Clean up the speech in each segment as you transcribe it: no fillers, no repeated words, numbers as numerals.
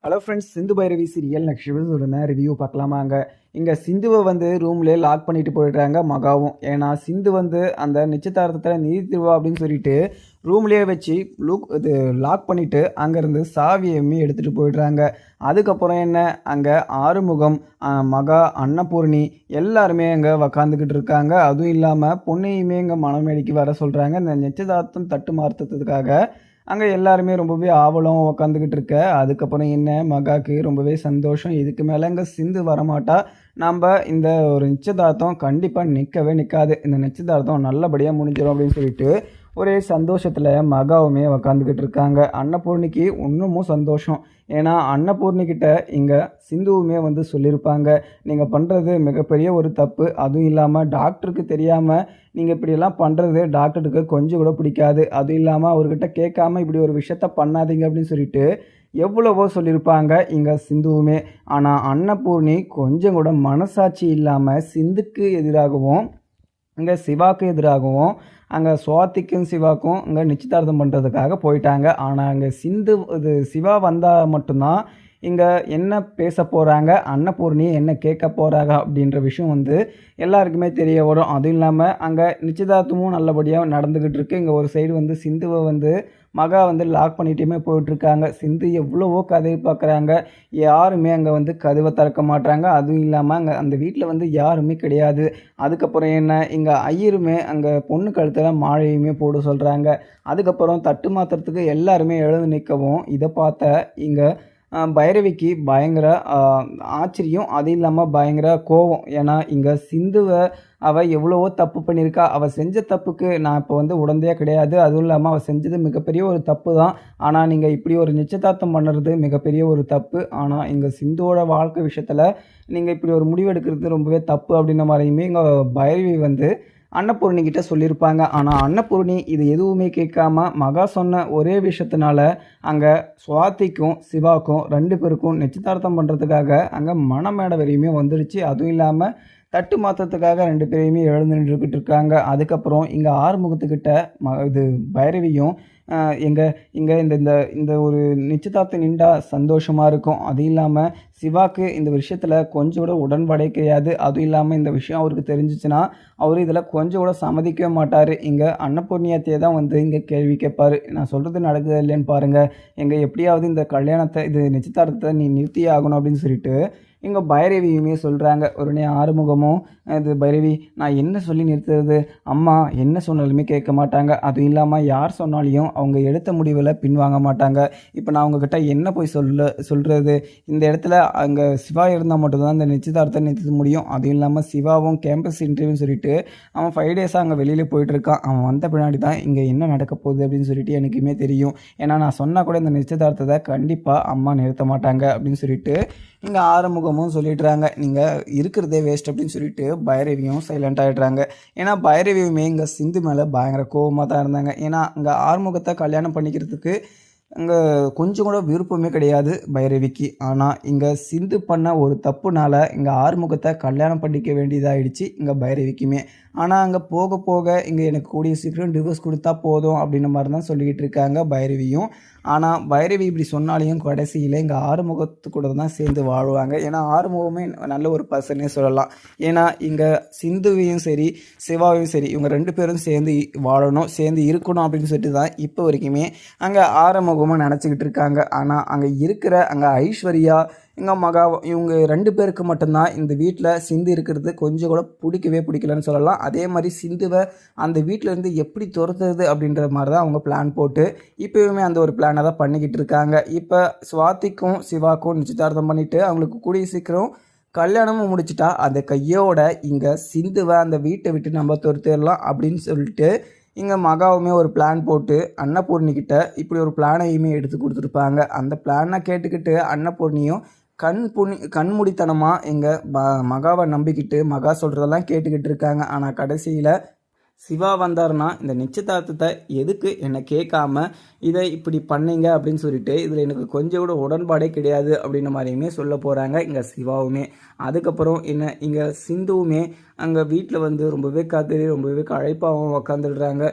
Hello friends, Sindhu Bhairavi serial next எபிசோடுன review பார்க்கலாமாங்க. இங்கே சிந்துவை வந்து ரூம்லேயே lock பண்ணிட்டு போயிடுறாங்க மகாவும். ஏன்னா சிந்து வந்து அந்த நிச்சயதார்த்தத்தில் நிறுத்திடுவா அப்படின்னு சொல்லிட்டு ரூம்லேயே வச்சு இது லாக் பண்ணிவிட்டு அங்கேருந்து சாவியுமே எடுத்துகிட்டு போயிடுறாங்க. அதுக்கப்புறம் என்ன, அங்கே ஆறுமுகம், மகா, அன்னபூர்ணி எல்லாருமே அங்கே உக்காந்துக்கிட்டு இருக்காங்க. அதுவும் இல்லாமல் பொண்ணையுமே இங்கே மணமேடிக்கு வர சொல்கிறாங்க. இந்த நிச்சயதார்த்தம் தட்டு மாற்றுறதுக்காக அங்கே எல்லாருமே ரொம்பவே ஆவலும் உக்காந்துக்கிட்டு இருக்க. அதுக்கப்புறம் என்ன, மகாவுக்கு ரொம்பவே சந்தோஷம். இதுக்கு மேலே இங்கே சிந்து வரமாட்டா. நம்ம இந்த ஒரு நிச்சயதார்த்தம் கண்டிப்பாக நிற்கவே நிற்காது, இந்த நிச்சயதார்த்தம் நல்லபடியாக முடிஞ்சிடும் அப்படின்னு சொல்லிட்டு ஒரே சந்தோஷத்தில் மகாவுமே உக்காந்துக்கிட்டு இருக்காங்க. அன்னபூர்ணிக்கு இன்னமும் சந்தோஷம். ஏன்னா அன்னபூர்ணிக்கிட்ட இங்கே சிந்துவுமே வந்து சொல்லியிருப்பாங்க, நீங்கள் பண்ணுறது மிகப்பெரிய ஒரு தப்பு. அதுவும் இல்லாமல் டாக்டருக்கு தெரியாமல் நீங்கள் இப்படியெல்லாம் பண்ணுறது டாக்டருக்கு கொஞ்சம் கூட பிடிக்காது. அதுவும் இல்லாமல் அவர்கிட்ட கேட்காம இப்படி ஒரு விஷயத்த பண்ணாதீங்க அப்படின்னு சொல்லிட்டு எவ்வளவோ சொல்லியிருப்பாங்க இங்கே சிந்துவுமே. ஆனால் அன்னபூர்ணி கொஞ்சம் கூட மனசாட்சி இல்லாமல் சிந்துக்கு எதிராகவும் இங்கே சிவாக்கு எதிராகவும் அங்கே சுவாதிக்கும் சிவாக்கும் இங்கே நிச்சயதார்த்தம் பண்ணுறதுக்காக போயிட்டாங்க. ஆனால் அங்கே சிவா வந்தால் மட்டும்தான் இங்கே என்ன பேச போகிறாங்க, அன்னபூர்ணி என்ன கேட்க போகிறாங்க அப்படின்ற விஷயம் வந்து எல்லாருக்குமே தெரிய வரும். அதுவும் இல்லாமல் அங்கே நிச்சயதார்த்தமும் நல்லபடியாக நடந்துக்கிட்டு இருக்கு. இங்கே ஒரு சைடு வந்து சிந்துவை வந்து மகா வந்து லாக் பண்ணிகிட்டுமே போயிட்டுருக்காங்க. சிந்து எவ்வளவோ கதவை பார்க்குறாங்க, யாருமே அங்கே வந்து கதவை திறக்க மாட்டாங்க. அதுவும் இல்லாமல் அங்கே அந்த வீட்டில் வந்து யாருமே கிடையாது. அதுக்கப்புறம் என்ன, இங்கே ஐயருமே அங்கே பொண்ணு கழுத்தில் மாலையுமே போட சொல்கிறாங்க. அதுக்கப்புறம் தட்டு மாற்றுறதுக்கு எல்லாருமே எழுந்து நிற்கவும் இதை பார்த்த இங்கே பைரவிக்கு பயங்கர ஆச்சரியம். அது இல்லாமல் பயங்கர கோவம். ஏன்னா இங்கே சிந்துவை அவள் எவ்வளவோ தப்பு பண்ணியிருக்கா. அவள் செஞ்ச தப்புக்கு நான் இப்போ வந்து உடந்தையாக கிடையாது. அதுவும் இல்லாமல் அவள் செஞ்சது மிகப்பெரிய ஒரு தப்பு தான். ஆனால் நீங்கள் இப்படி ஒரு நிச்சயதார்த்தம் பண்ணுறது மிகப்பெரிய ஒரு தப்பு. ஆனால் இங்கே சிந்துவோட வாழ்க்கை விஷயத்தில் நீங்கள் இப்படி ஒரு முடிவு எடுக்கிறது ரொம்பவே தப்பு அப்படின்ற மாதிரியுமே இங்கே பைரவி வந்து அன்னபூர்ணிக்கிட்ட சொல்லியிருப்பாங்க. ஆனால் அன்னபூர்ணி இது எதுவுமே கேட்காம மகா சொன்ன ஒரே விஷயத்தினால அங்கே சுவாதிக்கும் சிவாக்கும் 2 பேருக்கும் நிச்சயதார்த்தம் பண்ணுறதுக்காக அங்கே மணமேடை வரையுமே வந்துடுச்சு. அதுவும் இல்லாமல் தட்டு மாற்றத்துக்காக 2 பேரையுமே எழுந்து நின்றுக்கிட்டு இருக்காங்க. அதுக்கப்புறம் இங்கே ஆறுமுகத்துக்கிட்ட இது பைரவியும் இங்கே இந்த இந்த இந்த ஒரு நிச்சயதார்த்தம் நின்றா சந்தோஷமாக இருக்கும். அது இல்லாமல் சிவாக்கு இந்த விஷயத்தில் கொஞ்சம் கூட உடன்பாடே கிடையாது. அதுவும் இல்லாமல் இந்த விஷயம் அவருக்கு தெரிஞ்சிச்சுன்னா அவர் இதில் கொஞ்சம் கூட சம்மதிக்கவே மாட்டார். இங்கே அன்னபூர்ணியத்தையே தான் வந்து இங்கே கேள்வி கேட்பார், நான் சொல்கிறது நடக்குது இல்லைன்னு பாருங்கள், எங்கே எப்படியாவது இந்த கல்யாணத்தை இது நிச்சயதார்த்தத்தை நீ நிறுத்தியே ஆகணும் அப்படின்னு சொல்லிட்டு இங்கே பைரவியுமே சொல்கிறாங்க. உடனே ஆறுமுகமும், இது பைரவி நான் என்ன சொல்லி நிறுத்துறது, அம்மா என்ன சொன்னாலுமே கேட்க மாட்டாங்க. அதுவும் இல்லாமல் யார் சொன்னாலையும் அவங்க எடுத்த முடிவில் பின்வாங்க மாட்டாங்க. இப்போ நான் அவங்கக்கிட்ட என்ன போய் சொல்கிறது, இந்த இடத்துல அங்கே சிவா இருந்தால் மட்டும்தான் இந்த நிச்சயதார்த்தத்தை நிறுத்த முடியும். அதுவும் இல்லாமல் சிவாவும் கேம்பஸ் இன்டர்வியூன்னு சொல்லிட்டு அவன் 5 டேஸாக அங்கே வெளியில் போயிட்டுருக்கான். அவன் வந்த பின்னாடி தான் இங்கே என்ன நடக்க போகுது அப்படின்னு சொல்லிட்டு எனக்குமே தெரியும். ஏன்னா நான் சொன்னால் கூட இந்த நிச்சயதார்த்தத்தை கண்டிப்பாக அம்மா நிறுத்த மாட்டாங்க அப்படின்னு சொல்லிட்டு இங்கே ஆறுமுகமும் சொல்லிடுறாங்க. நீங்கள் இருக்கிறதே வேஸ்ட் அப்படின்னு சொல்லிட்டு பைரவியும் சைலண்ட் ஆகிடுறாங்க. ஏன்னா பைரவியுமே இங்கே சிந்து மேலே பயங்கர கோபமாக தான் இருந்தாங்க. ஏன்னா இங்கே ஆறுமுகத்தை கல்யாணம் பண்ணிக்கிறதுக்கு அங்கே கொஞ்சம் கூட விருப்பமே கிடையாது பைரவிக்கு. ஆனால் இங்கே சிந்து பண்ண ஒரு தப்புனால இங்கே ஆறுமுகத்தை கல்யாணம் பண்ணிக்க வேண்டியதாகிடுச்சு இங்கே பைரவிக்குமே. ஆனால் அங்கே போக போக இங்கே எனக்கு கூடிய சீக்கிரம் டிவோர்ஸ் கொடுத்தா போதும் அப்படின்ற மாதிரி தான் சொல்லிக்கிட்டு இருக்காங்க பைரவியும். ஆனால் பைரவி இப்படி சொன்னாலையும் கடைசியில் இங்கே ஆறுமுகத்து கூட தான் சேர்ந்து வாழ்வாங்க. ஏன்னா ஆறுமுகமே நல்ல ஒரு பர்சனே சொல்லலாம். ஏன்னா இங்கே சிந்துவையும் சரி சிவாவையும் சரி இவங்க 2 பேரும் சேர்ந்து வாழணும், சேர்ந்து இருக்கணும் அப்படின்னு சொல்லிட்டு தான் இப்போ வரைக்குமே அங்கே ஆறுமுகமாக நினச்சிக்கிட்டு இருக்காங்க. ஆனால் அங்கே இருக்கிற அங்கே ஐஸ்வர்யா எங்கள் மகா இவங்க 2 பேருக்கு மட்டும்தான் இந்த வீட்டில் சிந்து இருக்கிறது கொஞ்சம் கூட பிடிக்கலன்னு சொல்லலாம். அதே மாதிரி சிந்துவை அந்த வீட்டிலேருந்து எப்படி துரத்துறது அப்படின்ற மாதிரி தான் அவங்க பிளான் போட்டு இப்போயுமே அந்த ஒரு பிளானை தான் பண்ணிக்கிட்டு இருக்காங்க. இப்போ சுவாதிக்கும் சிவாக்கும் நிச்சயதார்த்தம் பண்ணிவிட்டு அவங்களுக்கு கூடிய சீக்கிரம் கல்யாணமும் முடிச்சிட்டா அந்த கையோட இங்கே சிந்துவை அந்த வீட்டை விட்டு நம்ம துரத்திடலாம் அப்படின்னு சொல்லிட்டு இங்கே மகாவுமே ஒரு பிளான் போட்டு அன்னபூர்ணிக்கிட்ட இப்படி ஒரு பிளானையுமே எடுத்து கொடுத்துருப்பாங்க. அந்த பிளானை கேட்டுக்கிட்டு அன்னபூர்ணியும் கண்மூடித்தனமாக எங்கள் மகாவை நம்பிக்கிட்டு மகா சொல்கிறதெல்லாம் கேட்டுக்கிட்டு இருக்காங்க. ஆனால் கடைசியில் சிவா வந்தாருன்னா இந்த நிச்சயதார்த்தத்தை எதுக்கு என்னை கேட்காம இதை இப்படி பண்ணீங்க அப்படின்னு சொல்லிட்டு இதில் எனக்கு கொஞ்சம் கூட உடன்பாடே கிடையாது அப்படின்ற மாதிரியுமே சொல்ல போகிறாங்க இங்கே சிவாவுமே. அதுக்கப்புறம் என்ன இங்கே சிந்துவுமே அங்கே வீட்டில் வந்து ரொம்பவே காத்திரி ரொம்பவே களைப்பாகவும் உக்காந்துடுறாங்க.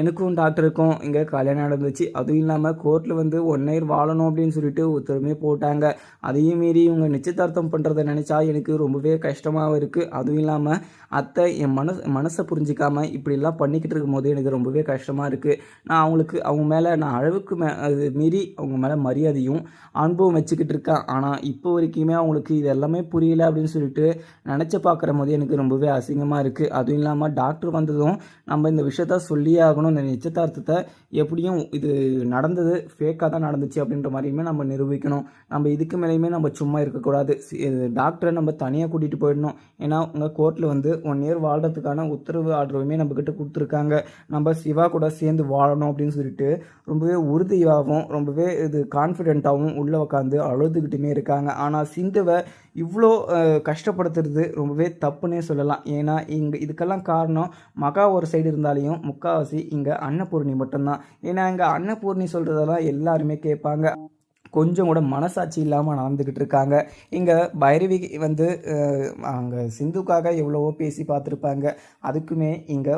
எனக்கும் டாக்டருக்கும் இங்கே கல்யாணம் நடந்துச்சு, அதுவும் இல்லாமல் கோர்ட்டில் வந்து 1 இயர் வாழணும் அப்படின்னு சொல்லிட்டு உத்தரவுமே போட்டாங்க. அதையும் மீறி இவங்க நிச்சயதார்த்தம் பண்ணுறதை நினச்சா எனக்கு ரொம்பவே கஷ்டமாகவும் இருக்குது. அதுவும் இல்லாமல் அத்தை என் மனசை புரிஞ்சிக்காமல் இப்படிலாம் பண்ணிக்கிட்டு இருக்கும்போது எனக்கு ரொம்பவே கஷ்டமாக இருக்குது. நான் அவங்க மேலே நான் அளவுக்கு அது மீறி அவங்க மேலே மரியாதையும் அனுபவம் வச்சுக்கிட்டு இருக்கேன். ஆனால் இப்போ வரைக்குமே அவங்களுக்கு இது எல்லாமே புரியல அப்படின்னு சொல்லிட்டு நினச்சி பார்க்குற போது எனக்கு ரொம்பவே அசிங்கமாக இருக்குது. அதுவும் இல்லாமல் டாக்டர் வந்ததும் நம்ம இந்த விஷயத்த சொல்லியே ஆகணும். இந்த நிச்சயதார்த்தத்தை எப்படியும் இது நடந்தது ஃபேக்காக தான் நடந்துச்சு அப்படின்ற மாதிரியுமே நம்ம நிரூபிக்கணும். நம்ம இதுக்கு மேலேயுமே நம்ம சும்மா இருக்கக்கூடாது. டாக்டரை நம்ம தனியாக கூட்டிகிட்டு போயிடணும். ஏன்னா உங்கள் கோர்ட்டில் வந்து 1 இயர் வாழ்கிறதுக்கான உத்தரவு ஆர்டருமே நம்மக்கிட்ட கொடுத்துருக்காங்க. நம்ம சிவா கூட சேர்ந்து வாழணும் அப்படின்னு சொல்லிட்டு ரொம்பவே உறுதியாகவும் ரொம்பவே இது கான்ஃபிடென்ட்டாகவும் உள்ளே உட்காந்து அழுதுகிட்டுமே இருக்காங்க. ஆனால் சிந்துவை இவ்வளோ கஷ்டப்படுத்துறது ரொம்பவே தப்புன்னே சொல்லலாம். ஏன்னா இங்கே இதுக்கெல்லாம் காரணம் மகா ஒரு சைடு இருந்தாலையும் முக்கால்வாசி இங்கே அன்னபூர்ணி மட்டும்தான். ஏன்னா இங்கே அன்னபூர்ணி சொல்கிறதெல்லாம் எல்லாருமே கேட்பாங்க. கொஞ்சம் கூட மனசாட்சி இல்லாமல் நடந்துக்கிட்டு இருக்காங்க. இங்கே பைரவி வந்து அங்கே சிந்துக்காக எவ்வளவோ பேசி பார்த்துருப்பாங்க. அதுக்குமே இங்கே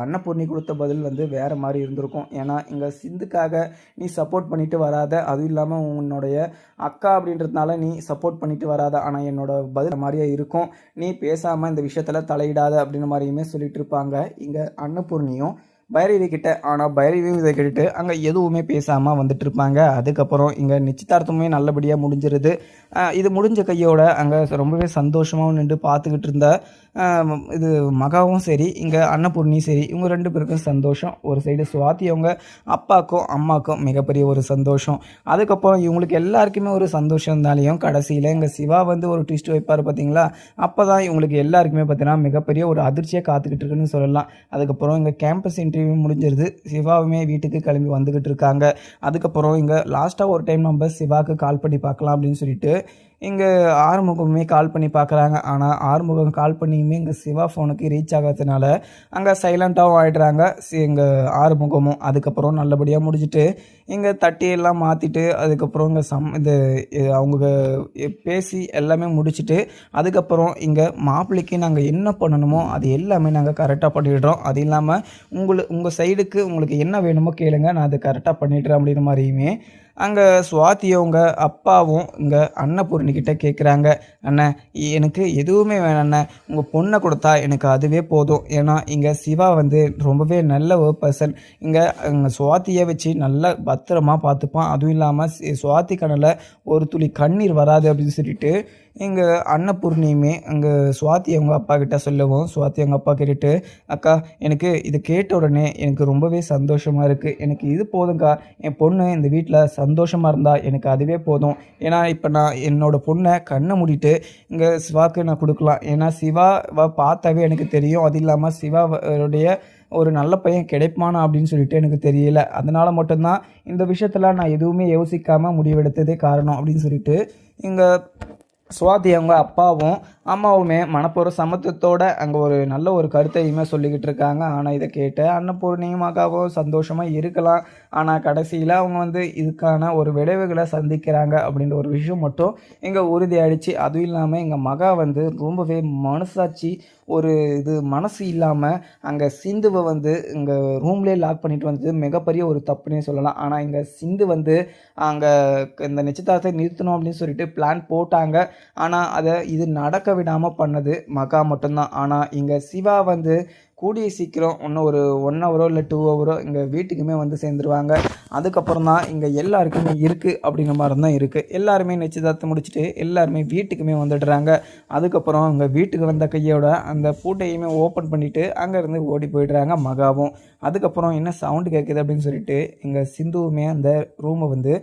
அன்னபூர்ணி கொடுத்த பதில் வந்து வேறு மாதிரி இருந்திருக்கும். ஏன்னா இங்கே சிந்துக்காக நீ சப்போர்ட் பண்ணிட்டு வராத, அதுவும் இல்லாமல் உன்னுடைய அக்கா அப்படின்றதுனால நீ சப்போர்ட் பண்ணிட்டு வராத, ஆனால் என்னோட பதில் மாதிரியே இருக்கும், நீ பேசாமல் இந்த விஷயத்தில் தலையிடாத அப்படின்ற மாதிரியுமே சொல்லிட்டு இருப்பாங்க இங்கே அன்னபூர்ணியும் பைரவி கிட்ட. ஆனால் பைரவியும் இதை கேட்டுட்டு அங்கே எதுவுமே பேசாமல் வந்துட்டு இருப்பாங்க. அதுக்கப்புறம் இங்கே நிச்சயதார்த்தமே நல்லபடியாக முடிஞ்சிருது. இது முடிஞ்ச கையோட அங்கே ரொம்பவே சந்தோஷமாகவும் நின்று பார்த்துக்கிட்டு இருந்த இது மகாவும் சரி இங்கே அன்னபூர்ணியும் சரி இவங்க 2 பேருக்கும் சந்தோஷம். ஒரு சைடு சுவாதி அவங்க அப்பாவுக்கும் அம்மாவுக்கும் மிகப்பெரிய ஒரு சந்தோஷம். அதுக்கப்புறம் இவங்களுக்கு எல்லாருக்குமே ஒரு சந்தோஷம் இருந்தாலையும் கடைசியில் இங்கே சிவா வந்து ஒரு ட்விஸ்ட் வைப்பார் பார்த்தீங்களா, அப்போ தான் இவங்களுக்கு எல்லாருக்குமே பார்த்தீங்கன்னா மிகப்பெரிய ஒரு அதிர்ச்சியாக காத்துக்கிட்டு இருக்குன்னு சொல்லலாம். அதுக்கப்புறம் இங்கே கேம்பஸ் இன்டர்வியூ முடிஞ்சிருது. சிவாவுமே வீட்டுக்கு கிளம்பி வந்துக்கிட்டு இருக்காங்க. அதுக்கப்புறம் இங்கே லாஸ்ட்டாக ஒரு டைம் நம்ம சிவாவுக்கு கால் பண்ணி பார்க்கலாம் அப்படின்னு சொல்லிட்டு இங்கே ஆறுமுகமே கால் பண்ணி பார்க்குறாங்க. ஆனால் ஆறுமுகம் கால் பண்ணியுமே இங்கே சிவா ஃபோனுக்கு ரீச் ஆகாததுனால அங்கே சைலண்ட்டாகவும் ஆகிடுறாங்க இங்கே ஆறுமுகமும். அதுக்கப்புறம் நல்லபடியாக முடிச்சுட்டு இங்கே தட்டியெல்லாம் மாற்றிட்டு அதுக்கப்புறம் இங்கே இது அவங்க பேசி எல்லாமே முடிச்சுட்டு அதுக்கப்புறம் இங்கே மாப்பிள்ளைக்கு நாங்கள் என்ன பண்ணணுமோ அது எல்லாமே நாங்கள் கரெக்டாக பண்ணிடுறோம். அது இல்லாமல் உங்கள் சைடுக்கு உங்களுக்கு என்ன வேணுமோ கேளுங்க, நான் அதை கரெக்டாக பண்ணிடுறேன் அப்படின்ற மாதிரியுமே அங்கே சுவாதியவங்க அப்பாவும் இங்கே அன்னபூர்ணிக்கிட்ட கேட்குறாங்க, அண்ணன் எனக்கு எதுவுமே வேணாண்ணே, உங்கள் பொண்ணை கொடுத்தா எனக்கு அதுவே போதும். ஏன்னா இங்கே சிவா வந்து ரொம்பவே நல்ல ஒரு பர்சன், இங்கே சுவாதியை வச்சு நல்லா பத்திரமா பார்த்துப்பான். அதுவும் இல்லாமல் சுவாதி கண்ணில் ஒரு துளி கண்ணீர் வராது அப்படின்னு சொல்லிட்டு இங்கே அன்னபூர்ணியுமே அங்கே சுவாதி அவங்க அப்பா கிட்ட சொல்லவும் சுவாதி அவங்க அப்பா கேட்டுட்டு, அக்கா எனக்கு இது கேட்ட உடனே எனக்கு ரொம்பவே சந்தோஷமாக இருக்குது, எனக்கு இது போதுங்க்கா, என் பொண்ணு இந்த வீட்டில் சந்தோஷமாக இருந்தால் எனக்கு அதுவே போதும். ஏன்னா இப்போ நான் என்னோடய பொண்ணை கண்ணை மூடிட்டு இங்கே சிவாவுக்கு நான் கொடுக்கலாம். ஏன்னா சிவாவை பார்த்தாவே எனக்கு தெரியும். அது இல்லாமல் சிவாவுடைய ஒரு நல்ல பையன் கிடைப்பானா அப்படின்னு சொல்லிட்டு எனக்கு தெரியல. அதனால் மட்டும்தான் இந்த விஷயத்தில் நான் எதுவுமே யோசிக்காமல் முடிவெடுத்ததே காரணம் அப்படின்னு சொல்லிட்டு இங்கே சுவாதி அவங்க அப்பாவும் அம்மாவுமே மனப்பூர்வ சமத்துவத்தோட அங்கே ஒரு நல்ல ஒரு கருத்தையுமே சொல்லிக்கிட்டு இருக்காங்க. ஆனால் இதை கேட்டு அன்னபூர்ணியும் மகாவும் சந்தோஷமாக இருக்கலாம். ஆனால் கடைசியில் அவங்க வந்து இதுக்கான ஒரு விளைவுகளை சந்திக்கிறாங்க அப்படின்ற ஒரு விஷயம் மட்டும் இங்கே உறுதியாயிடுச்சு. அதுவும் இல்லாமல் எங்கள் மகா வந்து ரொம்பவே மனசாட்சி ஒரு இது மனசு இல்லாமல் அங்கே சிந்துவை வந்து இங்கே ரூம்லேயே லாக் பண்ணிட்டு வந்தது மிகப்பெரிய ஒரு தப்புன்னே சொல்லலாம். ஆனால் இங்கே சிந்து வந்து அங்கே இந்த நிச்சயதார்த்தத்தை நிறுத்தணும் அப்படின்னு சொல்லிட்டு பிளான் போட்டாங்க. ஆனால் அதை இது நடக்க விடாமல் பண்ணது மகா மட்டும்தான். ஆனால் இங்கே சிவா வந்து கூடிய சீக்கிரம் இன்னும் ஒரு 1 ஹவரோ இல்லை 2 ஹவரோ இங்கே வீட்டுக்குமே வந்து சேர்ந்துருவாங்க. அதுக்கப்புறம் தான் இங்கே எல்லாருக்குமே இருக்குது அப்படிங்கிற மாதிரி தான் இருக்குது. எல்லாருமே நிச்சயதார்த்தம் முடிச்சுட்டு எல்லாருமே வீட்டுக்குமே வந்துடுறாங்க. அதுக்கப்புறம் அங்கே வீட்டுக்கு வந்த கையோட அந்த பூட்டையுமே ஓப்பன் பண்ணிவிட்டு அங்கேருந்து ஓடி போயிடுறாங்க மகாவும். அதுக்கப்புறம் என்ன சவுண்டு கேட்குது அப்படின்னு சொல்லிட்டு இங்கே சிந்துவுமே அந்த ரூமை வந்து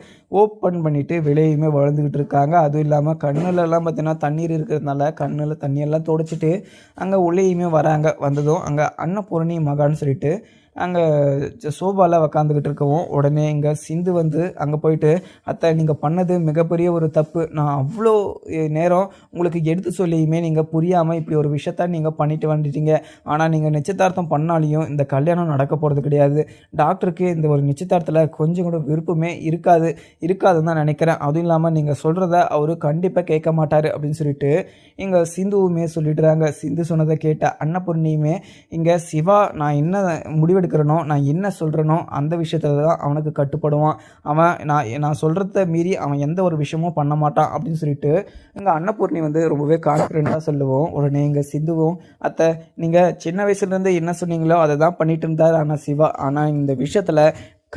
ஓப்பன் பண்ணிவிட்டு வெளியுமே வளர்ந்துக்கிட்டு இருக்காங்க. அதுவும் இல்லாமல் கண்ணுலலாம் பார்த்தீங்கன்னா தண்ணீர் இருக்கிறதுனால கண்ணில் தண்ணியெல்லாம் துடைச்சிட்டு அங்கே உள்ளேயுமே வராங்க. வந்ததும் அங்கே அன்னபூர்ணி மகான்னு சொல்லிட்டு அங்கே சோபாவில் உக்காந்துக்கிட்டு இருக்கவும் உடனே இங்கே சிந்து வந்து அங்கே போயிட்டு, அத்தை நீங்கள் பண்ணது மிகப்பெரிய ஒரு தப்பு. நான் அவ்வளோ நேரம் உங்களுக்கு எடுத்து சொல்லியுமே நீங்கள் புரியாமல் இப்படி ஒரு விஷயத்த நீங்கள் பண்ணிட்டு வந்துட்டீங்க. ஆனால் நீங்கள் நிச்சயதார்த்தம் பண்ணாலையும் இந்த கல்யாணம் நடக்க போகிறது கிடையாது. டாக்டருக்கு இந்த ஒரு நிச்சயதார்த்தத்தில் கொஞ்சம் கூட விருப்பமே இருக்காதுன்னு தான் நினைக்கிறேன். அதுவும் இல்லாமல் நீங்கள் சொல்கிறத அவர் கண்டிப்பாக கேட்க மாட்டார் அப்படின்னு சொல்லிட்டு இங்கே சிந்துவுமே சொல்லிடுறாங்க. சிந்து சொன்னதை கேட்ட அன்னபூர்ணியுமே இங்கே சிவா நான் என்ன முடிவெடுக்கிறேனோ நான் என்ன சொல்கிறேனோ அந்த விஷயத்தில் தான் அவனுக்கு கட்டுப்படுவான். அவன் நான் சொல்கிறத மீறி அவன் எந்த ஒரு விஷயமும் பண்ண மாட்டான் அப்படின்னு சொல்லிட்டு இங்கே அன்னபூர்ணி வந்து ரொம்பவே கான்ஃபிடென்ட்டாக சொல்லுவோம். உடனே இங்கே சிந்துவும், அத்தை நீங்கள் சின்ன வயசுலேருந்து என்ன சொன்னீங்களோ அதை தான் பண்ணிட்டு இருந்தார் ஆனால் சிவா. ஆனால் இந்த விஷயத்தில்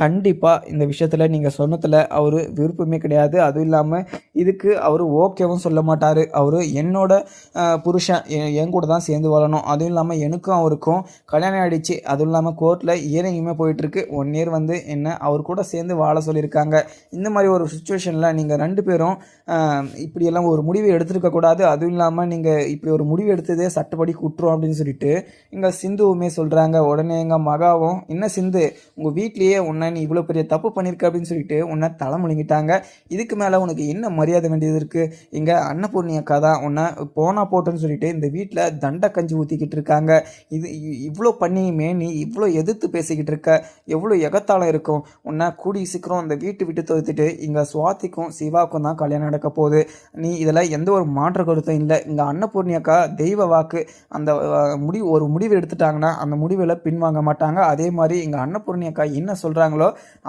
கண்டிப்பாக இந்த விஷயத்தில் நீங்கள் சொன்னதில் அவர் விருப்பமே கிடையாது. அதுவும் இல்லாமல் இதுக்கு அவர் ஓகேவும் சொல்ல மாட்டார். அவர் என்னோட புருஷன் என் கூட தான் சேர்ந்து வாழணும். அதுவும் இல்லாமல் எனக்கும் அவருக்கும் கல்யாணம் ஆகிடுச்சு. அதுவும் இல்லாமல் கோர்ட்டில் இயரிங்குமே போயிட்டுருக்கு. 1 இயர் வந்து என்ன அவர் கூட சேர்ந்து வாழ சொல்லியிருக்காங்க. இந்த மாதிரி ஒரு சுச்சுவேஷனில் நீங்கள் 2 பேரும் இப்படியெல்லாம் ஒரு முடிவு எடுத்துருக்கக்கூடாது. அதுவும் இல்லாமல் நீங்கள் இப்படி ஒரு முடிவு எடுத்ததே சட்டப்படி குற்றம் அப்படின்னு சொல்லிட்டு இங்கே சிந்துவுமே சொல்கிறாங்க. உடனே எங்கள் மகாவும், என்ன சிந்து உங்கள் வீட்லேயே உன்னை நீ இவ்வளோ பெரிய தப்பு பண்ணியிருக்க அப்படின்னு சொல்லிட்டு உன்னை தலைமுழுங்கிட்டாங்க. இதுக்கு மேலே உனக்கு என்ன மரியாதை வேண்டியது இருக்குது? இங்கே அன்னபூர்ணி அக்கா தான் உன்னை போனா போட்டோன்னு சொல்லிட்டு இந்த வீட்டில் தண்டை கஞ்சி ஊற்றிக்கிட்டு இருக்காங்க. இவ்வளோ பண்ணியுமே நீ இவ்வளோ எதிர்த்து பேசிக்கிட்டு இருக்க, எவ்வளோ எகத்தாளம் இருக்கும். உன்னை கூடி சீக்கிரம் இந்த விட்டு தோத்துட்டு இங்கே சுவாதிக்கும் சிவாவுக்கும் தான் கல்யாணம் நடக்க போகுது. நீ இதில் எந்த ஒரு மாற்ற கருத்தும் இல்லை. இங்கே அன்னபூர்ணி அக்கா தெய்வ வாக்கு. அந்த ஒரு முடிவு எடுத்துட்டாங்கன்னா அந்த முடிவில் பின்வாங்க மாட்டாங்க. அதே மாதிரி இங்கே அன்னபூர்ணி அக்கா என்ன சொல்கிறாங்களோ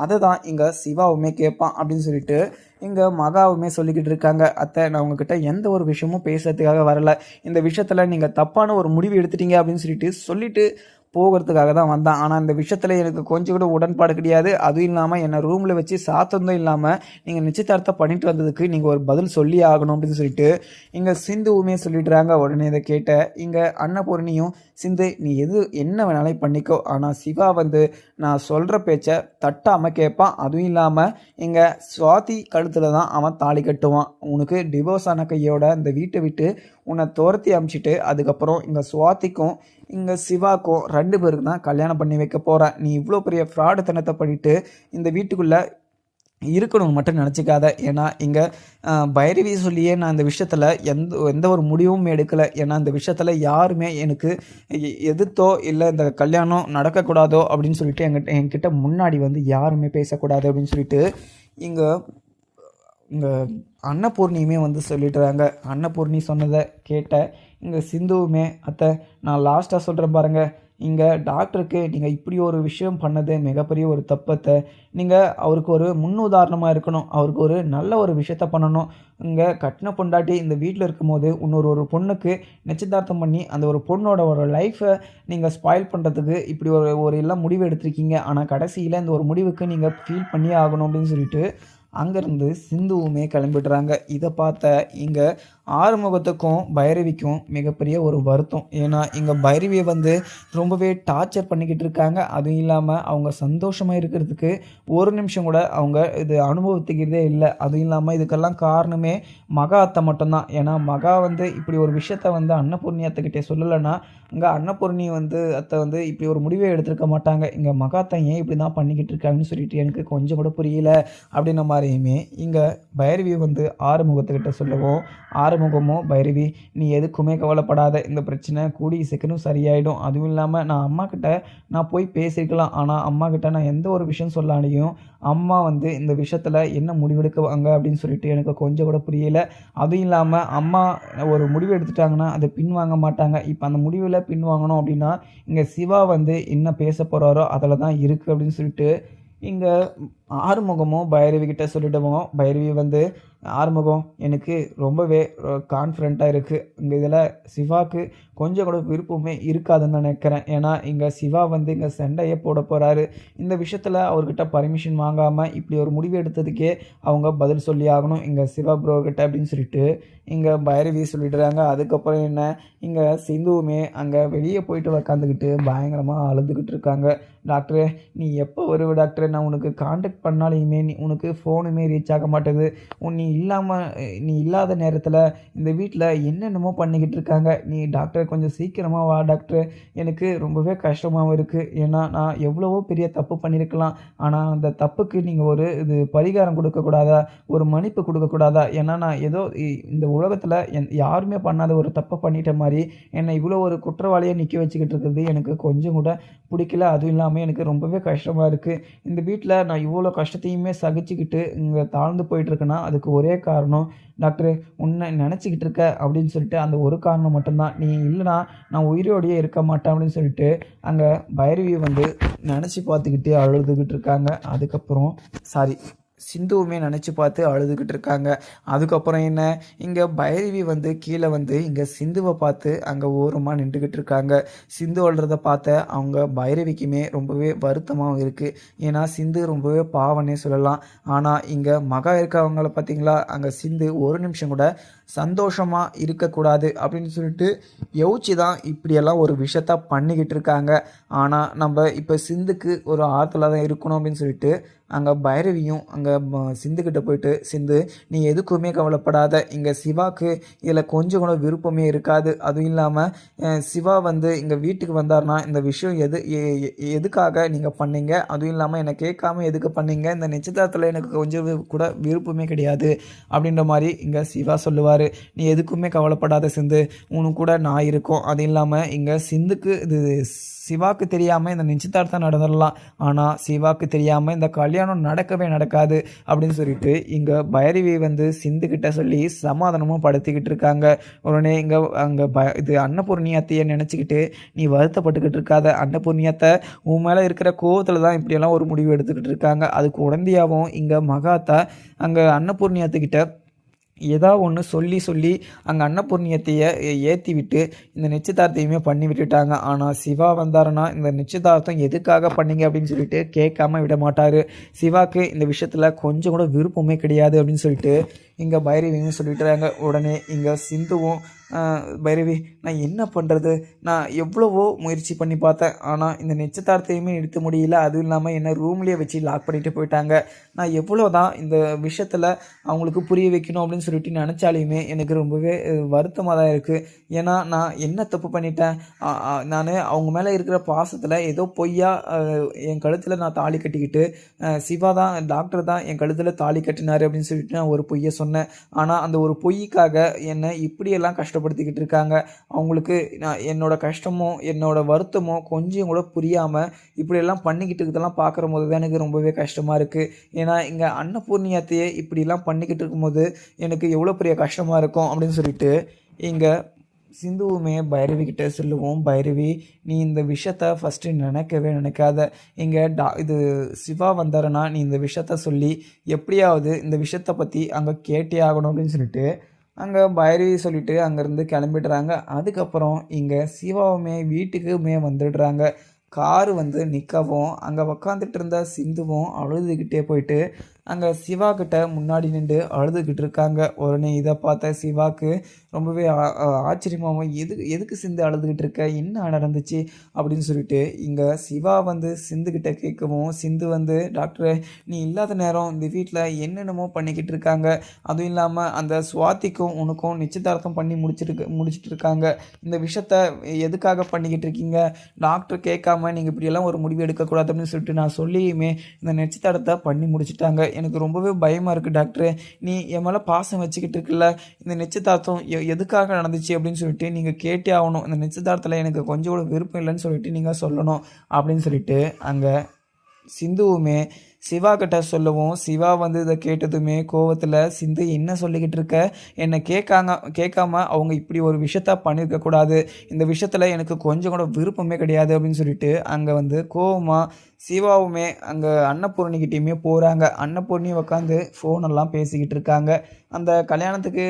அதை தான் இங்கே சிவாவுமே கேட்பான் அப்படின்னு சொல்லிட்டு இங்கே மகாவுமே சொல்லிக்கிட்டு இருக்காங்க. அத்தை நான் உங்ககிட்ட எந்த ஒரு விஷயமும் பேசுறதுக்காக வரல. இந்த விஷயத்தில் நீங்கள் தப்பான ஒரு முடிவு எடுத்துட்டீங்க அப்படின்னு சொல்லிட்டு போகிறதுக்காக தான் வந்தான். ஆனால் இந்த விஷயத்தில் எனக்கு கொஞ்சம் கூட உடன்பாடு கிடையாது. அதுவும் இல்லாமல் என்னை ரூமில் வச்சு சாத்ததும் இல்லாமல் நீங்கள் நிச்சயதார்த்தம் பண்ணிட்டு வந்ததுக்கு நீங்கள் ஒரு பதில் சொல்லி ஆகணும் அப்படின்னு சொல்லிட்டு இங்கே சிந்துவுமே சொல்லிடுறாங்க. உடனே இதை கேட்ட இங்கே அன்னபூர்ணியும், சிந்து நீ என்ன வேணாலும் பண்ணிக்கோ, ஆனால் சிவா வந்து நான் சொல்கிற பேச்சை தட்டாமல் கேட்பான். அதுவும் இல்லாமல் இங்கே சுவாதி கழுத்தில் தான் அவன் தாலி கட்டுவான். உனக்கு டிவோர்ஸ் ஆன கையோட இந்த வீட்டை விட்டு உன்னை துரத்தி அமுச்சிட்டு அதுக்கப்புறம் இங்கே சுவாதிக்கும் இங்கே சிவாக்கும் 2 பேருக்கு தான் கல்யாணம் பண்ணி வைக்க போகிறேன். நீ இவ்வளோ பெரிய ஃப்ராடுத்தனத்தை பண்ணிவிட்டு இந்த வீட்டுக்குள்ளே இருக்கணும்னு மட்டும் நினச்சிக்காத. ஏன்னா இங்கே பைரவி சொல்லியே நான் இந்த விஷயத்தில் எந்த ஒரு முடிவும் எடுக்கலை. ஏன்னா இந்த விஷயத்தில் யாருமே எனக்கு எதிர்த்தோ இல்லை இந்த கல்யாணம் நடக்கக்கூடாதோ அப்படின்னு சொல்லிட்டு என்கிட்ட முன்னாடி வந்து யாருமே பேசக்கூடாது அப்படின்னு சொல்லிட்டு இங்கே அன்னபூர்ணியுமே வந்து சொல்லிடுறாங்க. அன்னபூர்ணி சொன்னதை கேட்ட இங்கே சிந்துவுமே, அத்தை நான் லாஸ்ட்டாக சொல்கிறேன் பாருங்கள், இங்கே டாக்டருக்கு நீங்கள் இப்படி ஒரு விஷயம் பண்ணது மிகப்பெரிய ஒரு தப்பத்தை. நீங்கள் அவருக்கு ஒரு முன்னுதாரணமாக இருக்கணும். அவருக்கு ஒரு நல்ல ஒரு விஷயத்த பண்ணணும். இங்கே கட்டின பொண்டாட்டி இந்த வீட்டில் இருக்கும்போது இன்னொரு பொண்ணுக்கு நிச்சயதார்த்தம் பண்ணி அந்த ஒரு பொண்ணோட ஒரு லைஃப்பை நீங்கள் ஸ்பாயில் பண்ணுறதுக்கு இப்படி ஒரு எல்லாம் முடிவு எடுத்திருக்கீங்க. ஆனால் கடைசியில் இந்த ஒரு முடிவுக்கு நீங்கள் ஃபீல் பண்ணியே ஆகணும் அப்படின்னு சொல்லிட்டு அங்கேருந்து சிந்துவுமே கிளம்பிடுறாங்க. இதை பார்த்த இங்கே ஆறுமுகத்துக்கும் பைரவிக்கும் மிகப்பெரிய ஒரு வருத்தம். ஏன்னா இங்கே பைரவியை வந்து ரொம்பவே டார்ச்சர் பண்ணிக்கிட்டு இருக்காங்க. அதுவும் இல்லாமல் அவங்க சந்தோஷமாக இருக்கிறதுக்கு ஒரு நிமிஷம் கூட அவங்க இது அனுபவத்துக்கிறதே இல்லை. அதுவும் இல்லாமல் இதுக்கெல்லாம் காரணமே மகா அத்தை மட்டும்தான். ஏன்னா மகா வந்து இப்படி ஒரு விஷயத்த வந்து அன்னபூர்ணி அத்தைக்கிட்டே சொல்லலைன்னா இங்கே அன்னபூர்ணி வந்து அத்தை வந்து இப்படி ஒரு முடிவே எடுத்திருக்க மாட்டாங்க. இங்கே மகாத்தை ஏன் இப்படி தான் பண்ணிக்கிட்டு இருக்காங்கன்னு சொல்லிட்டு எனக்கு கொஞ்சம் கூட புரியல அப்படின்ன மாதிரியுமே இங்கே பைரவி வந்து ஆறுமுகத்துக்கிட்ட சொல்லவும், ஆறுமுகமோ பைரவி நீ எதுக்குமே கவலைப்படாத, இந்த பிரச்சனை கூடிய சீக்கிரம் சரியாயிடும். அதுவும் இல்லாமல் நான் அம்மா கிட்ட நான் போய் பேசியிருக்கலாம். ஆனால் அம்மா கிட்ட நான் எந்த ஒரு விஷயம் சொல்லாலையும் அம்மா வந்து இந்த விஷயத்தில் என்ன முடிவெடுக்குவாங்க அப்படின்னு சொல்லிட்டு எனக்கு கொஞ்சம் கூட புரியல. அதுவும் இல்லாமல் அம்மா ஒரு முடிவு எடுத்துட்டாங்கன்னா அதை பின்வாங்க மாட்டாங்க. இப்போ அந்த முடிவில் பின்வாங்கணும் அப்படின்னா இங்கே சிவா வந்து என்ன பேச போகிறாரோ அதில் தான் இருக்குது அப்படின்னு சொல்லிட்டு இங்கே ஆறுமுகமும் பைரவி கிட்ட சொல்லிடுவோம். பைரவி வந்து, ஆறுமுகம் எனக்கு ரொம்பவே கான்ஃபிடண்ட்டாக இருக்குது. இங்கே இதில் சிவாவுக்கு கொஞ்சம் கூட விருப்பமே இருக்காதுன்னு நினைக்கிறேன். ஏன்னா இங்கே சிவா வந்து இங்கே சண்டையே போட போகிறாரு. இந்த விஷயத்தில் அவர்கிட்ட பர்மிஷன் வாங்காமல் இப்படி ஒரு முடிவு எடுத்ததுக்கே அவங்க பதில் சொல்லி ஆகணும் இங்கே சிவா ப்ரோக்கிட்ட அப்படின்னு சொல்லிட்டு இங்கே பைரவி சொல்லிடுறாங்க. அதுக்கப்புறம் என்ன, இங்கே சிந்துவுமே அங்கே வெளியே போயிட்டு உக்காந்துக்கிட்டு பயங்கரமாக அழுதுகிட்டு இருக்காங்க. டாக்டரே நீ எப்போ வருவ டாக்டர், நான் உனக்கு காண்டாக்ட் காண்டாக்ட் பண்ணாலையுமே உனக்கு ஃபோனுமே ரீச் ஆக மாட்டேங்குது. நீ இல்லாத நேரத்தில் இந்த வீட்டில் என்னென்னமோ பண்ணிக்கிட்டு இருக்காங்க. நீ டாக்டர் கொஞ்சம் சீக்கிரமாக வா டாக்டர். எனக்கு ரொம்பவே கஷ்டமாகவும் இருக்குது. ஏன்னா நான் எவ்வளவோ பெரிய தப்பு பண்ணியிருக்கலாம். ஆனால் அந்த தப்புக்கு நீங்கள் ஒரு பரிகாரம் கொடுக்கக்கூடாதா, ஒரு மன்னிப்பு கொடுக்கக்கூடாதா? ஏன்னா நான் ஏதோ இந்த உலகத்தில் யாருமே பண்ணாத ஒரு தப்பை பண்ணிட்ட மாதிரி என்னை இவ்வளோ ஒரு குற்றவாளியை நிற்க வச்சுக்கிட்டு இருக்கிறது எனக்கு கொஞ்சம் கூட பிடிக்கல. அதுவும் இல்லாமல் எனக்கு ரொம்பவே கஷ்டமாக இருக்குது. இந்த வீட்டில் நான் இவ்வளோ கஷ்டத்தையுமே சகிச்சுக்கிட்டு இங்கே தாழ்ந்து போயிட்டுருக்கேன்னா அதுக்கு ஒரே காரணம் டாக்டர் உன்னை நினச்சிக்கிட்டு இருக்க அப்படின்னு சொல்லிட்டு அந்த ஒரு காரணம் மட்டும்தான். நீ இல்லைனா நான் உயிரோடையே இருக்க மாட்டேன் அப்படின்னு சொல்லிட்டு அங்கே பைரவி வந்து நினச்சி பார்த்துக்கிட்டே அழுதுகிட்டு இருக்காங்க. அதுக்கப்புறம் சிந்துவுமே நினச்சி பார்த்து அழுதுகிட்டு இருக்காங்க. அதுக்கப்புறம் என்ன, இங்கே பைரவி வந்து கீழே வந்து இங்கே சிந்துவை பார்த்து அங்கே ஓரமாக நின்றுக்கிட்டு இருக்காங்க. சிந்து அழுறதை பார்த்த அவங்க பைரவிக்குமே ரொம்பவே வருத்தமாகவும் இருக்குது. ஏன்னா சிந்து ரொம்பவே பாவனே சொல்லலாம். ஆனால் இங்கே மகா இருக்கவங்கள பார்த்தீங்களா, அங்கே சிந்து ஒரு நிமிஷம் கூட சந்தோஷமாக இருக்கக்கூடாது அப்படின்னு சொல்லிட்டு யோசிச்சு தான் இப்படியெல்லாம் ஒரு விஷயத்த பண்ணிக்கிட்டு இருக்காங்க. ஆனால் நம்ம இப்போ சிந்துக்கு ஒரு ஆறுதலாக தான் இருக்கணும் அப்படின்னு சொல்லிட்டு அங்கே பைரவியும் அங்கே சிந்துக்கிட்ட போயிட்டு, சிந்து நீ எதுக்குமே கவலைப்படாத, இங்கே சிவாவுக்கு இதில் கொஞ்சம் கூட விருப்பமே இருக்காது. அதுவும் இல்லாமல் சிவா வந்து இங்கே வீட்டுக்கு வந்தார்னா இந்த விஷயம் எதுக்காக நீங்கள் பண்ணீங்க, அதுவும் இல்லாமல் என்னை கேட்காம எதுக்கு பண்ணீங்க, இந்த நிச்சயதார்த்தத்தில் எனக்கு கொஞ்சம் கூட விருப்பமே கிடையாது அப்படின்ற மாதிரி இங்கே சிவா சொல்லுவார். நீ எதுக்குமே கவலைப்படாத சிந்து, உனக்கு கூட நான் இருக்கோம். அது இல்லாமல் இங்கே சிந்துக்கு சிவாவுக்கு தெரியாமல் இந்த நிச்சயதார்த்தம் நடந்துடலாம், ஆனால் சிவாவுக்கு தெரியாமல் இந்த கல்யாணம் நடக்கவே நடக்காது அப்படின்னு சொல்லிட்டு இங்கே பைரவி வந்து சிந்துக்கிட்ட சொல்லி சமாதானமும் படுத்திக்கிட்டு இருக்காங்க. உடனே இங்கே அங்கே அன்னபூர்ணியத்தையை நினச்சிக்கிட்டு நீ வருத்தப்பட்டுக்கிட்டு இருக்காத, அன்னபூர்ணியத்தை உன் மேலே இருக்கிற கோவத்தில் தான் இப்படியெல்லாம் ஒரு முடிவு எடுத்துக்கிட்டு இருக்காங்க. அதுக்கு உடந்தையாகவும் இங்கே மகாத்தா அங்கே அன்னபூர்ணியத்துக்கிட்ட ஏதாவது ஒன்று சொல்லி அங்கே அன்னபூர்ணியத்தையை ஏற்றி விட்டு இந்த நிச்சயதார்த்தையுமே பண்ணி விட்டுட்டாங்க. ஆனால் சிவா வந்தாருன்னா இந்த நிச்சயதார்த்தம் எதுக்காக பண்ணீங்க அப்படின்னு சொல்லிட்டு கேட்காம விட மாட்டார். சிவாவுக்கு இந்த விஷயத்தில் கொஞ்சம் கூட விருப்பமே கிடையாது அப்படின்னு சொல்லிட்டு இங்கே பைரவியும் சொல்லிட்டுறாங்க. உடனே இங்கே சிந்துவும் பைரவி நான் என்ன பண்ணுறது, நான் எவ்வளவோ முயற்சி பண்ணி பார்த்தேன், ஆனால் இந்த நிச்சயதார்த்தையுமே நிறுத்த முடியல. அதுவும் இல்லாமல் என்னை ரூம்லேயே வச்சு லாக் பண்ணிட்டு போயிட்டாங்க. நான் எவ்வளோ தான் இந்த விஷயத்தில் அவங்களுக்கு புரிய வைக்கணும் அப்படின்னு சொல்லிட்டு நினச்சாலையுமே எனக்கு ரொம்பவே வருத்தமாக தான் இருக்குது. ஏன்னா நான் என்ன தப்பு பண்ணிட்டேன், நான் அவங்க மேலே இருக்கிற பாசத்தில் ஏதோ பொய்யா என் கழுத்தில் நான் தாலி கட்டிக்கிட்டு சிவா தான் டாக்டர் தான் என் கழுத்தில் தாலி கட்டினார் அப்படின்னு சொல்லிட்டு நான் ஒரு பொய்யை சொன்னேன். ஆனால் அந்த ஒரு பொய்க்காக என்னை இப்படியெல்லாம் கஷ்டப்படுத்திக்கிட்டு இருக்காங்க. அவங்களுக்கு நான் என்னோட கஷ்டமோ என்னோட வருத்தமோ கொஞ்சம் கூட புரியாமல் இப்படியெல்லாம் பண்ணிக்கிட்டு இருக்கிறதெல்லாம் பார்க்குற போது தான் எனக்கு ரொம்பவே கஷ்டமாக இருக்குது. ஏன்னா இங்கே அன்னபூர்ணியத்தையே இப்படிலாம் பண்ணிக்கிட்டு இருக்கும்போது எனக்கு எவ்வளோ பெரிய கஷ்டமாக இருக்கும் அப்படின்னு சொல்லிட்டு இங்கே சிந்துவுமே பைரவி கிட்டே சொல்லுவோம். பைரவி நீ இந்த விஷயத்த ஃபஸ்ட்டு நினைக்காத. இங்கே இது சிவா வந்தாருன்னா நீ இந்த விஷயத்த சொல்லி எப்படியாவது இந்த விஷயத்தை பற்றி அங்கே கேட்டே ஆகணும் அப்படின்னு சொல்லிட்டு அங்கே பைரவி சொல்லிவிட்டு அங்கேருந்து கிளம்பிடுறாங்க. அதுக்கப்புறம் இங்கே சிவாவுமே வீட்டுக்குமே வந்துடுறாங்க. காரு வந்து நிற்கவும் அங்கே உக்காந்துட்டு இருந்த சிந்துவும் அழுதுகிட்டே போயிட்டு அங்கே சிவா கிட்ட முன்னாடி நின்று அழுதுகிட்டு இருக்காங்க. உடனே இதை பார்த்த சிவாவுக்கு ரொம்பவே ஆச்சரியமாகவும் எதுக்கு சிந்து அழுதுகிட்டு இருக்க, என்ன நடந்துச்சு அப்படின்னு சொல்லிட்டு இங்கே சிவா வந்து சிந்துக்கிட்ட கேட்கவும் சிந்து வந்து டாக்டர் நீ இல்லாத நேரம் இந்த வீட்டில் என்னென்னமோ பண்ணிக்கிட்டு இருக்காங்க, அதுவும் இல்லாமல் அந்த சுவாதிக்கும் உனக்கும் நிச்சயதார்த்தம் பண்ணி முடிச்சிட்டு இருக்காங்க, இந்த விஷயத்த எதுக்காக பண்ணிக்கிட்டு இருக்கீங்க, டாக்டர் கேட்காம நீங்கள் இப்படியெல்லாம் ஒரு முடிவு எடுக்கக்கூடாது அப்படின்னு சொல்லிட்டு நான் சொல்லியுமே இந்த நிச்சயதார்த்தத்தை பண்ணி முடிச்சிட்டாங்க. எனக்கு ரொம்பவே பயமாக இருக்குது டாக்டர், நீ என் மேலே பாசம் வச்சுக்கிட்டு இருக்குல்ல, இந்த நிச்சயதார்த்தம் எதுக்காக நடந்துச்சு அப்படின்னு சொல்லிட்டு நீங்கள் கேட்டே ஆகணும், இந்த நிச்சயதார்த்தத்தில் எனக்கு கொஞ்சம் கூட விருப்பம் இல்லைன்னு சொல்லிட்டு நீங்கள் சொல்லணும் அப்படின்னு சொல்லிட்டு அங்கே சிந்துவுமே சிவா கிட்ட சொல்லவும் சிவா வந்து இதை கேட்டதுமே கோவத்தில் சிந்து என்ன சொல்லிக்கிட்டு இருக்க, என்னை கேட்காம அவங்க இப்படி ஒரு விஷயத்த பண்ணியிருக்கக்கூடாது, இந்த விஷயத்தில் எனக்கு கொஞ்சம் கூட விருப்பமே கிடையாது அப்படின்னு சொல்லிட்டு அங்கே வந்து கோவமாக சிவாவுமே அங்கே அன்னபூர்ணிக்கிட்டேயுமே போகிறாங்க. அன்னபூர்ணி உட்காந்து ஃபோனெல்லாம் பேசிக்கிட்டு இருக்காங்க. அந்த கல்யாணத்துக்கு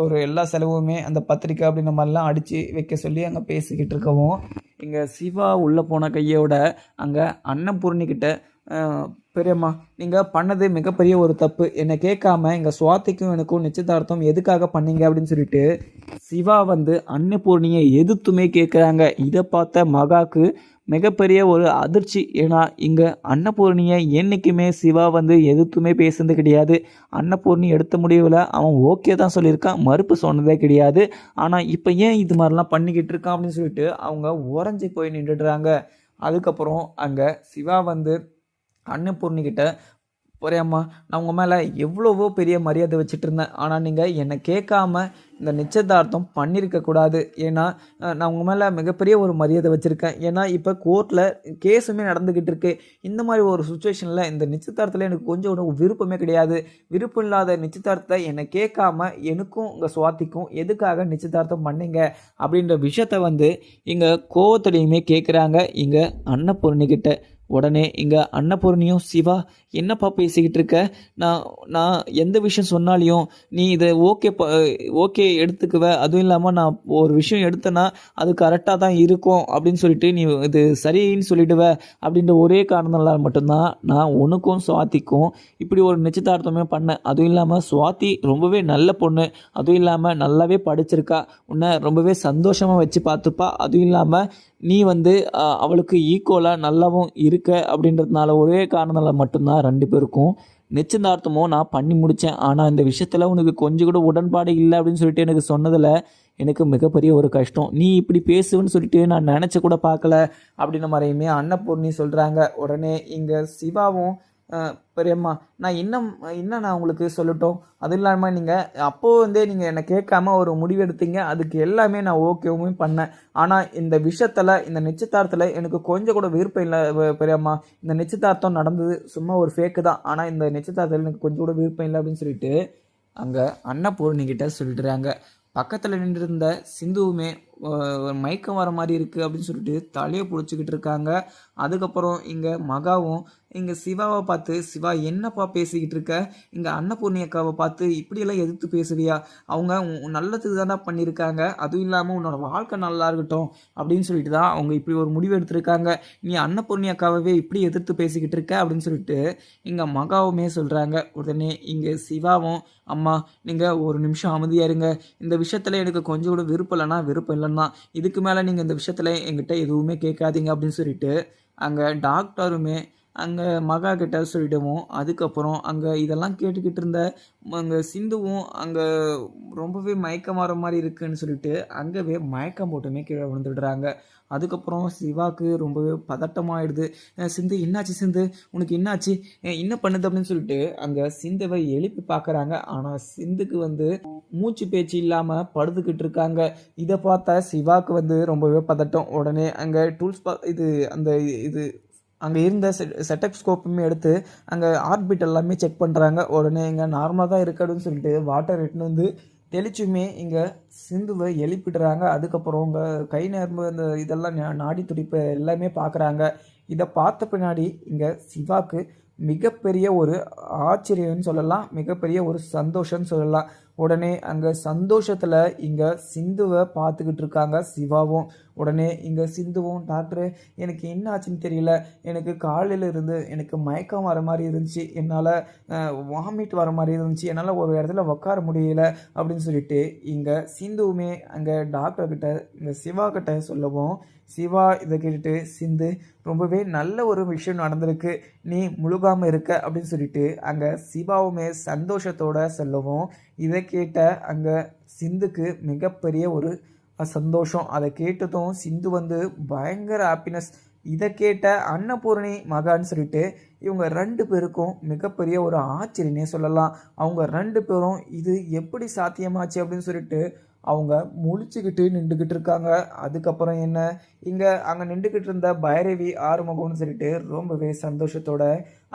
ஒரு எல்லா செலவுமே அந்த பத்திரிக்கை அப்படின்ற மாதிரிலாம் அடித்து வைக்க சொல்லி அங்கே பேசிக்கிட்டு இருக்கவும் இங்கே சிவா உள்ளே போன கையோட அங்கே அன்னபூர்ணிக்கிட்ட பெரியம்மா நீங்கள் பண்ணது மிகப்பெரிய ஒரு தப்பு, என்னை கேட்காம எங்கள் சுவாதிக்கும் எனக்கும் நிச்சயதார்த்தம் எதுக்காக பண்ணீங்க அப்படின்னு சொல்லிட்டு சிவா வந்து அன்னபூர்ணியை எதிர்த்துமே கேட்குறாங்க. இதை பார்த்த மகாக்கு மிகப்பெரிய ஒரு அதிர்ச்சி. ஏன்னா இங்கே அன்னபூர்ணியை என்றைக்குமே சிவா வந்து எதிர்த்துமே பேசுனது கிடையாது. அன்னபூர்ணி எடுத்த முடிவில் அவன் ஓகே தான் சொல்லியிருக்கான், மறுப்பு சொன்னதே கிடையாது. ஆனால் இப்போ ஏன் இது மாதிரிலாம் பண்ணிக்கிட்டு இருக்கான் அப்படின்னு சொல்லிட்டு அவங்க உறைஞ்சி போய் நின்றுடுறாங்க. அதுக்கப்புறம் அங்கே சிவா வந்து அன்னபூர்ணிக்கிட்ட, "போறியாம்மா, நான் உங்கள் மேலே எவ்வளவோ பெரிய மரியாதை வச்சுட்டு இருந்தேன். ஆனால் நீங்கள் என்னை கேட்காம இந்த நிச்சயதார்த்தம் பண்ணியிருக்கக்கூடாது. ஏன்னா நான் உங்கள் மேலே மிகப்பெரிய ஒரு மரியாதை வச்சுருக்கேன். ஏன்னா இப்போ கோர்ட்டில் கேஸுமே நடந்துக்கிட்டு இருக்கு. இந்த மாதிரி ஒரு சுச்சுவேஷனில் இந்த நிச்சயதார்த்தத்தில் எனக்கு கொஞ்சம் கூட விருப்பமே கிடையாது. விருப்பம் இல்லாத நிச்சயதார்த்தத்தை என்னை கேட்காம எனக்கும் உங்கள் சுவாத்திக்கும் எதுக்காக நிச்சயதார்த்தம் பண்ணீங்க?" அப்படின்ற விஷயத்த வந்து இங்கே கோவத்துலையுமே கேட்குறாங்க இங்கே அன்னபூர்ணிக்கிட்ட. உடனே இங்கே அன்னபூர்ணியும், "சிவா, என்னப்பா பேசிக்கிட்டு இருக்க? நான் நான் எந்த விஷயம் சொன்னாலையும் நீ இதை ஓகே எடுத்துக்குவ. அதுவும் இல்லாமல் நான் ஒரு விஷயம் எடுத்தேன்னா அது கரெக்டாக தான் இருக்கும் அப்படின்னு சொல்லிட்டு நீ இது சரின்னு சொல்லிடுவ. அப்படின்ற ஒரே காரணத்தினால மட்டும்தான் நான் உனக்கும் சுவாத்திக்கும் இப்படி ஒரு நிச்சயதார்த்தமே பண்ணேன். அதுவும் இல்லாமல் சுவாத்தி ரொம்பவே நல்ல பொண்ணு. அதுவும் இல்லாமல் நல்லாவே படிச்சிருக்கா. உன்னை ரொம்பவே சந்தோஷமாக வச்சு பார்த்துப்பா. அதுவும் இல்லாமல் நீ வந்து அவளுக்கு ஈக்குவலாக நல்லாவும் இருக்க. அப்படின்றதுனால ஒரே காரணத்தால மட்டும்தான் 2 பேருக்கும் நிச்சயதார்த்தமும் நான் பண்ணி முடித்தேன். ஆனால் இந்த விஷயத்தில் உனக்கு கொஞ்சம் கூட உடன்பாடு இல்லை அப்படின்னு சொல்லிட்டு எனக்கு சொன்னதில் எனக்கு மிகப்பெரிய ஒரு கஷ்டம். நீ இப்படி பேசுவேன்னு சொல்லிட்டு நான் நினச்சி கூட பார்க்கல அப்படின்ற மாதிரியுமே அன்னபூர்ணி சொல்கிறாங்க. உடனே இங்கே சிவாவும், "பெரியம்மா, நான் இன்னும் நான் உங்களுக்கு சொல்லட்டும். அதுவும் இல்லாமல் நீங்கள் அப்போது வந்து நீங்கள் என்னை கேட்காம ஒரு முடிவு எடுத்தீங்க. அதுக்கு எல்லாமே நான் ஓகேவும் பண்ணேன். ஆனால் இந்த விஷயத்தில், இந்த நிச்சயதார்த்தத்தில் எனக்கு கொஞ்சம் கூட விருப்பம் இல்லை பெரியம்மா. இந்த நிச்சயதார்த்தம் நடந்தது சும்மா ஒரு ஃபேக்கு தான். ஆனால் இந்த நிச்சயதார்த்தத்தில் எனக்கு கொஞ்சம் கூட விருப்பம் இல்லை" அப்படின்னு சொல்லிட்டு அங்கே அன்னபூர்ணிக்கிட்ட சொல்லிடுறாங்க. பக்கத்தில் நின்றிருந்த சிந்துவுமே மயக்கம் வர மாதிரி இருக்குது அப்படின்னு சொல்லிட்டு தலையை பிடிச்சிக்கிட்டு இருக்காங்க. அதுக்கப்புறம் இங்கே மகாவும் இங்கே சிவாவை பார்த்து, "சிவா, என்னப்பா பேசிக்கிட்டு இருக்க? இங்கே அன்னபூர்ணி அக்காவை பார்த்து இப்படியெல்லாம் எதிர்த்து பேசுவியா? அவங்க நல்லதுக்கு தானே பண்ணியிருக்காங்க. அதுவும் இல்லாமல் உன்னோட வாழ்க்கை நல்லா இருக்கட்டும் அப்படின்னு சொல்லிட்டு தான் அவங்க இப்படி ஒரு முடிவு எடுத்திருக்காங்க. நீ அன்னபூர்ணி அக்காவே இப்படி எதிர்த்து பேசிக்கிட்டு இருக்க" அப்படின்னு சொல்லிட்டு இங்கே மகாவுமே சொல்கிறாங்க. உடனே இங்கே சிவாவும், "அம்மா, நீங்கள் ஒரு நிமிஷம் அமைதியாக இருங்க. இந்த விஷயத்தில் எனக்கு கொஞ்சம் கூட விருப்பம் இல்லைன்னா விருப்பம் இல்லைன்னா, இதுக்கு மேலே நீங்கள் இந்த விஷயத்தில் என்கிட்ட எதுவுமே கேட்காதீங்க" அப்படின்னு சொல்லிட்டு அங்கே டாக்டருமே அங்கே மகா கிட்ட சொல்லிடுவோம். அதுக்கப்புறம் அங்கே இதெல்லாம் கேட்டுக்கிட்டு இருந்த அங்கே சிந்துவும் அங்கே ரொம்பவே மயக்கம் வர மாதிரி இருக்குன்னு சொல்லிட்டு அங்கேவே மயக்கம் போட்டுமே கீழே விழுந்துடுறாங்க. அதுக்கப்புறம் சிவாவுக்கு ரொம்பவே பதட்டமாயிடுது. "சிந்து, என்னாச்சு சிந்து? உனக்கு என்னாச்சு? என்ன பண்ணுது?" அப்படின்னு சொல்லிட்டு அங்கே சிந்துவை எழுப்பி பார்க்குறாங்க. ஆனால் சிந்துக்கு வந்து மூச்சு பேச்சு இல்லாமல் படுத்துக்கிட்டு இருக்காங்க. இதை பார்த்தா சிவாவுக்கு வந்து ரொம்பவே பதட்டம். உடனே அங்கே டூல்ஸ் இது அங்கே இருந்த செட்டப்ஸ்கோப்புமே எடுத்து அங்கே ஹார்ட்பீட் எல்லாமே செக் பண்ணுறாங்க. உடனே இங்கே நார்மலாக தான் இருக்குன்னு சொல்லிட்டு வாட்டர் எடுத்துன்னு வந்து தெளிச்சுமே இங்கே சிந்துவை எழுப்பிடுறாங்க. அதுக்கப்புறம் உங்கள் கை நரம்பு அந்த இதெல்லாம் நாடி துடிப்பு எல்லாமே பார்க்குறாங்க. இதை பார்த்த பின்னாடி இங்கே சிவாக்கு மிகப்பெரிய ஒரு ஆச்சரியம்னு சொல்லலாம், மிகப்பெரிய ஒரு சந்தோஷம்னு சொல்லலாம். உடனே அங்கே சந்தோஷத்தில் இங்கே சிந்துவை பார்த்துக்கிட்டு இருக்காங்க சிவாவும். உடனே இங்கே சிந்துவும், "டாக்டரு, எனக்கு என்ன ஆச்சுன்னு தெரியல. எனக்கு காலையில் இருந்து எனக்கு மயக்கம் வர மாதிரி இருந்துச்சு. என்னால் வாமிட் வர மாதிரி இருந்துச்சு. என்னால் ஒரு இடத்துல உட்கார முடியல" அப்படின்னு சொல்லிட்டு இங்கே சிந்துவுமே அங்கே டாக்டர்கிட்ட இங்கே சிவா கிட்ட சொல்லவும், சிவா இதை கேட்டுட்டு, "சிந்து, ரொம்பவே நல்ல ஒரு விஷயம் நடந்திருக்கு. நீ முழுகாமல் இருக்க" அப்படின்னு சொல்லிட்டு அங்கே சிவாவுமே சந்தோஷத்தோடு சொல்லவும், இதை கேட்ட அங்கே சிந்துக்கு மிகப்பெரிய ஒரு சந்தோஷம். அதை கேட்டதும் சிந்து வந்து பயங்கர ஹாப்பினஸ். இதை கேட்ட அன்னபூர்ணி மகான்னு சொல்லிட்டு இவங்க 2 பேருக்கும் மிகப்பெரிய ஒரு ஆச்சரியனே சொல்லலாம். அவங்க 2 பேரும் இது எப்படி சாத்தியமாச்சு அப்படின்னு சொல்லிட்டு அவங்க முழிச்சுக்கிட்டு நின்றுக்கிட்டு இருக்காங்க. அதுக்கப்புறம் என்ன, அங்கே நின்றுக்கிட்டு இருந்த பைரவி ஆறுமுகம்னு சொல்லிட்டு ரொம்பவே சந்தோஷத்தோட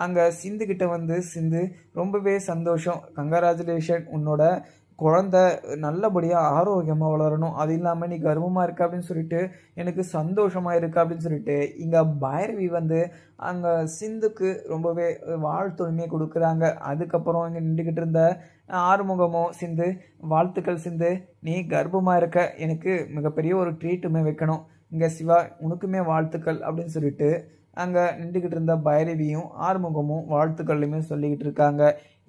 அங்கே சிந்துக்கிட்ட வந்து, "சிந்து, ரொம்பவே சந்தோஷம். கங்க்ராச்சுலேஷன். உன்னோட குழந்த நல்லபடியாக ஆரோக்கியமாக வளரணும். அது இல்லாமல் நீ கர்ப்பமாக இருக்க அப்படின்னு சொல்லிட்டு எனக்கு சந்தோஷமாக இருக்கு" அப்படின்னு சொல்லிட்டு இங்கே பைரவி வந்து அங்கே சிந்துக்கு ரொம்பவே வாழ்த்துரிமையை கொடுக்குறாங்க. அதுக்கப்புறம் இங்கே நின்றுக்கிட்டு இருந்த ஆறுமுகமும், "சிந்து, வாழ்த்துக்கள் சிந்து. நீ கர்ப்பமாக இருக்க. எனக்கு மிகப்பெரிய ஒரு ட்ரீட்டுமே வைக்கணும். இங்கே சிவா, உனக்குமே வாழ்த்துக்கள்" அப்படின்னு சொல்லிட்டு அங்கே நின்றுக்கிட்டு இருந்த பைரவியும் ஆறுமுகமும் வாழ்த்துக்கள்லையுமே சொல்லிக்கிட்டு இருக்காங்க.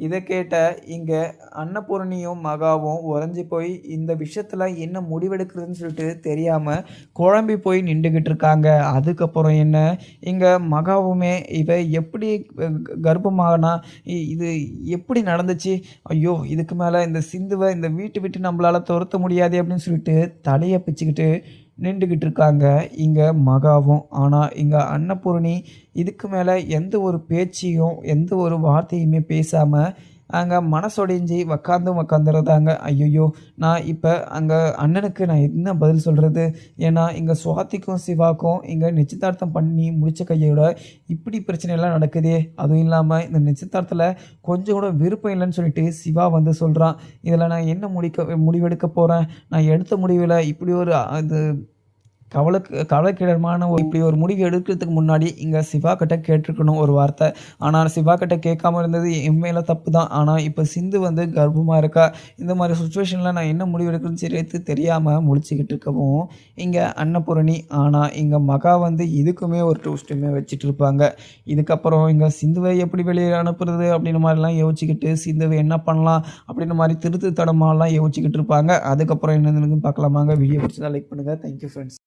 இதை கேட்ட இங்கே அன்னபூரணியும் மகாவும் உறைஞ்சி போய் இந்த விஷயத்தில் என்ன முடிவெடுக்கிறதுன்னு சொல்லிட்டு தெரியாமல் குழம்பி போய் நின்றுக்கிட்டு இருக்காங்க. அதுக்கப்புறம் என்ன, இங்கே மகாவுமே இவ எப்படி கர்ப்பமாகனா, இது எப்படி நடந்துச்சு, ஐயோ இதுக்கு மேலே இந்த சிந்துவை இந்த வீட்டை விட்டு நம்மளால் துரத்த முடியாது அப்படின்னு சொல்லிட்டு தலையை பிச்சுக்கிட்டு நின்றுக்கிட்டு இருக்காங்க இங்கே மகாவும். ஆனால் இங்கே அன்னபூரணி இதுக்கு மேலே எந்த ஒரு பேச்சையும் எந்த ஒரு வார்த்தையுமே பேசாமல் அங்கே மனசொடைஞ்சி உக்காந்துறதாங்க. ஐயோ நான் இப்போ அங்கே அண்ணனுக்கு நான் என்ன பதில் சொல்கிறது, ஏன்னா இங்கே சுவாதிக்கும் சிவாக்கும் இங்கே நிச்சயதார்த்தம் பண்ணி முடித்த கையோட இப்படி பிரச்சனையெல்லாம் நடக்குதே, அதுவும் இல்லாமல் இந்த நிச்சயதார்த்தத்தில் கொஞ்சம் கூட விருப்பம் இல்லைன்னு சொல்லிட்டு சிவா வந்து சொல்கிறான். இதில் நான் என்ன முடிவெடுக்க போகிறேன், நான் எடுத்த முடிவில் இப்படி ஒரு அது கவலைக்கிடமான இப்படி ஒரு முடிவு எடுக்கிறதுக்கு முன்னாடி இங்கே சிவா கிட்ட கேட்டிருக்கணும் ஒரு வார்த்தை. ஆனால் சிவா கிட்ட கேட்காம இருந்தது என் மேலே தப்பு தான். ஆனால் இப்போ சிந்து வந்து கர்ப்பமாக இருக்கா. இந்த மாதிரி சுச்சுவேஷனில் நான் என்ன முடிவு எடுக்கிறேன்னு சேர்த்து தெரியாமல் முழிச்சிக்கிட்டு இருக்கவும் இங்கே அன்னபூரணி. ஆனால் இங்கே மகா வந்து இதுக்குமே ஒரு ட்விஸ்ட்டுமே வச்சுட்டு இருப்பாங்க. இதுக்கப்புறம் இங்கே சிந்துவை எப்படி வெளியே அனுப்புறது அப்படின்னு மாதிரிலாம் யோசிச்சுக்கிட்டு சிந்துவை என்ன பண்ணலாம் அப்படின்ற மாதிரி திருத்து தடமாலாம் யோசிச்சுக்கிட்டு இருப்பாங்க. அதுக்கப்புறம் என்னதுன்னு பார்க்கலாமாங்க. வீடியோ பிடிச்சதா லைக் பண்ணுங்கள். Thank you friends.